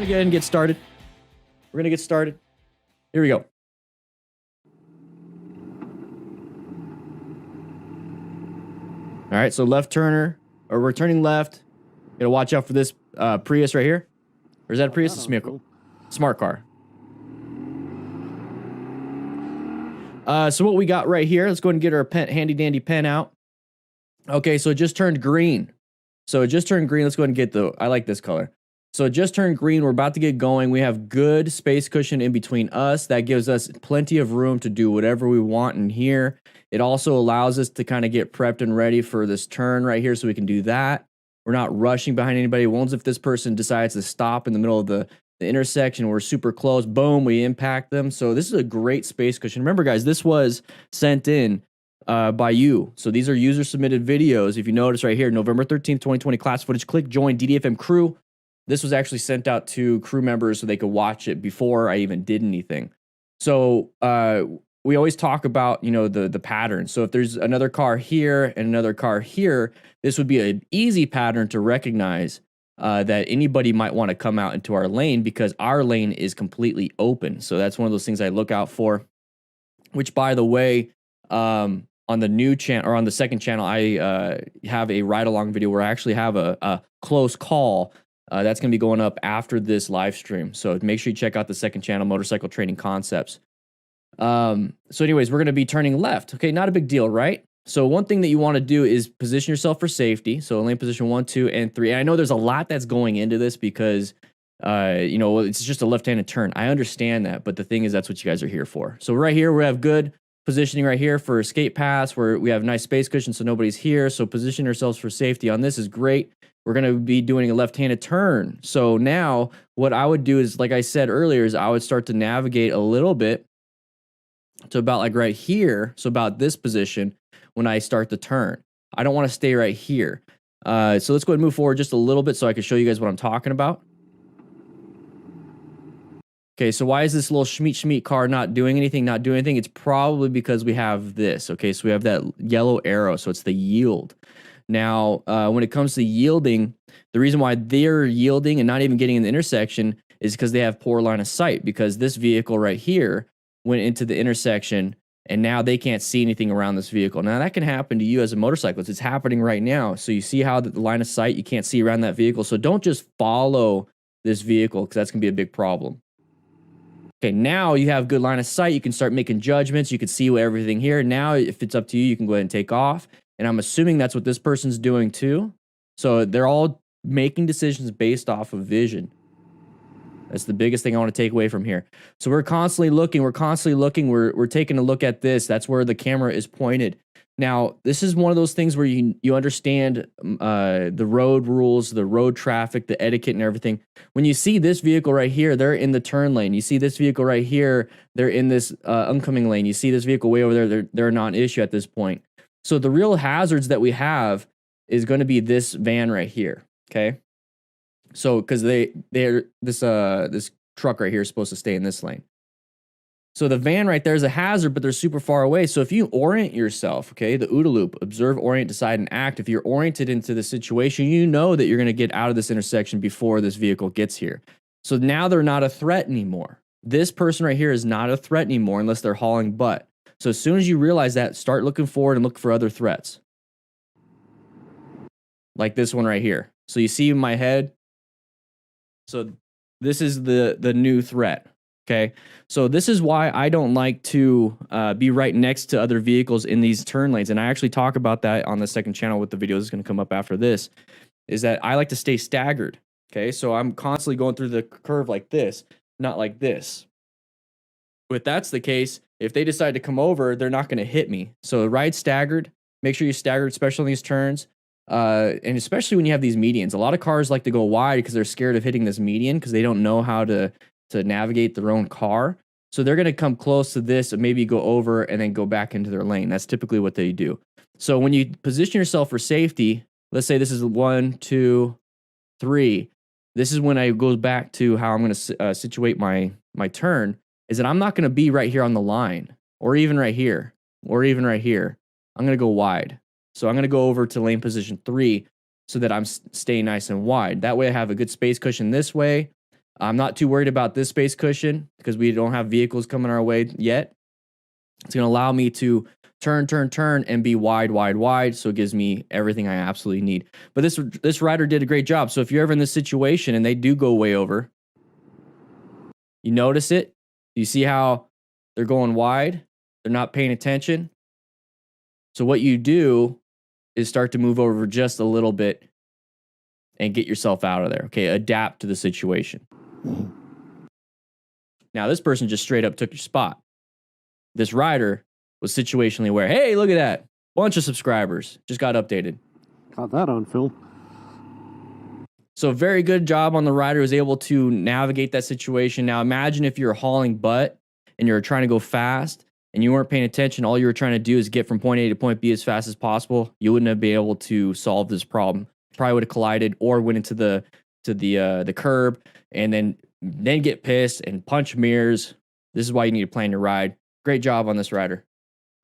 gonna go ahead and get started. We're gonna get started. Here we go. All right, so left turner, or we're turning left. Gotta watch out for this Prius right here. Or is that a Prius? It's a smart car. So what we got right here, let's go ahead and get our pen, handy dandy pen out. Okay, so it just turned green. So it just turned green. Let's go ahead and get the, I like this color. So it just turned green. We're about to get going. We have good space cushion in between us. That gives us plenty of room to do whatever we want in here. It also allows us to kind of get prepped and ready for this turn right here so we can do that. We're not rushing behind anybody. Once if this person decides to stop in the middle of the intersection, we're super close, boom, we impact them. So this is a great space cushion. Remember, guys, this was sent in by you. So these are user submitted videos. If you notice right here, November 13th, 2020 class footage, click join DDFM crew. This was actually sent out to crew members so they could watch it before I even did anything. So we always talk about, you know, the pattern. So if there's another car here and another car here, this would be an easy pattern to recognize that anybody might want to come out into our lane because our lane is completely open. So that's one of those things I look out for, which, by the way, on the new channel or on the second channel, I have a ride along video where I actually have a close call that's going to be going up after this live stream. So make sure you check out the second channel, Motorcycle Training Concepts. So anyways, we're going to be turning left. Okay, not a big deal, right? So one thing that you want to do is position yourself for safety. So lane position 1, 2, and 3. And I know there's a lot that's going into this because, you know, it's just a left-handed turn. I understand that, but the thing is, that's what you guys are here for. So right here, we have good positioning right here for escape paths where we have nice space cushion so nobody's here. So position ourselves for safety on this is great. We're going to be doing a left-handed turn. So now what I would do is, like I said earlier, is I would start to navigate a little bit to about like right here. So about this position when I start the turn. I don't want to stay right here. So let's go ahead and move forward just a little bit so I can show you guys what I'm talking about. Okay, so why is this little Schmeat car not doing anything, It's probably because we have this. Okay, so we have that yellow arrow, so it's the yield. Now, when it comes to yielding, the reason why they're yielding and not even getting in the intersection is because they have poor line of sight, because this vehicle right here went into the intersection and now they can't see anything around this vehicle. Now, that can happen to you as a motorcyclist. It's happening right now. So you see how the line of sight, you can't see around that vehicle. So don't just follow this vehicle because that's going to be a big problem. Okay, now you have good line of sight. You can start making judgments. You can see everything here. Now, if it's up to you, you can go ahead and take off. And I'm assuming that's what this person's doing too. So they're all making decisions based off of vision. That's the biggest thing I want to take away from here. So we're constantly looking. We're taking a look at this. That's where the camera is pointed. Now, this is one of those things where you understand the road rules, the road traffic, the etiquette and everything. When you see this vehicle right here, they're in the turn lane. You see this vehicle right here, they're in this oncoming lane. You see this vehicle way over there, they're a non-issue at this point. So the real hazards that we have is going to be this van right here, okay? So because this truck right here is supposed to stay in this lane. So the van right there is a hazard, but they're super far away. So if you orient yourself, okay, the OODA loop, observe, orient, decide, and act. If you're oriented into the situation, you know that you're going to get out of this intersection before this vehicle gets here. So now they're not a threat anymore. This person right here is not a threat anymore unless they're hauling butt. So as soon as you realize that, start looking forward and look for other threats. Like this one right here. So you see my head? So this is the new threat. Okay, so this is why I don't like to be right next to other vehicles in these turn lanes. And I actually talk about that on the second channel with the video that's going to come up after this, is that I like to stay staggered. Okay, so I'm constantly going through the curve like this, not like this. If that's the case, if they decide to come over, they're not going to hit me. So ride staggered, make sure you're staggered, especially on these turns. And especially when you have these medians. A lot of cars like to go wide because they're scared of hitting this median because they don't know how to navigate their own car. So they're going to come close to this and maybe go over and then go back into their lane. That's typically what they do. So when you position yourself for safety, let's say this is 1, 2, 3. This is when I go back to how I'm going to situate my turn, is that I'm not going to be right here on the line or even right here or even right here. I'm going to go wide. So I'm going to go over to lane position 3 so that I'm staying nice and wide. That way I have a good space cushion this way. I'm not too worried about this space cushion because we don't have vehicles coming our way yet. It's going to allow me to turn, and be wide, wide, wide. So it gives me everything I absolutely need. But this rider did a great job. So if you're ever in this situation and they do go way over, you notice it. You see how they're going wide. They're not paying attention. So what you do is start to move over just a little bit and get yourself out of there. Okay, adapt to the situation. Now, this person just straight up took your spot. This rider was situationally aware. Hey, look at that. Bunch of subscribers. Just got updated. Caught that on film. So very good job on the rider who was able to navigate that situation. Now, imagine if you're hauling butt and you're trying to go fast and you weren't paying attention. All you were trying to do is get from point A to point B as fast as possible. You wouldn't have been able to solve this problem. Probably would have collided or went into the curb and then get pissed and punch mirrors. This is why you need to plan your ride. Great job on this rider.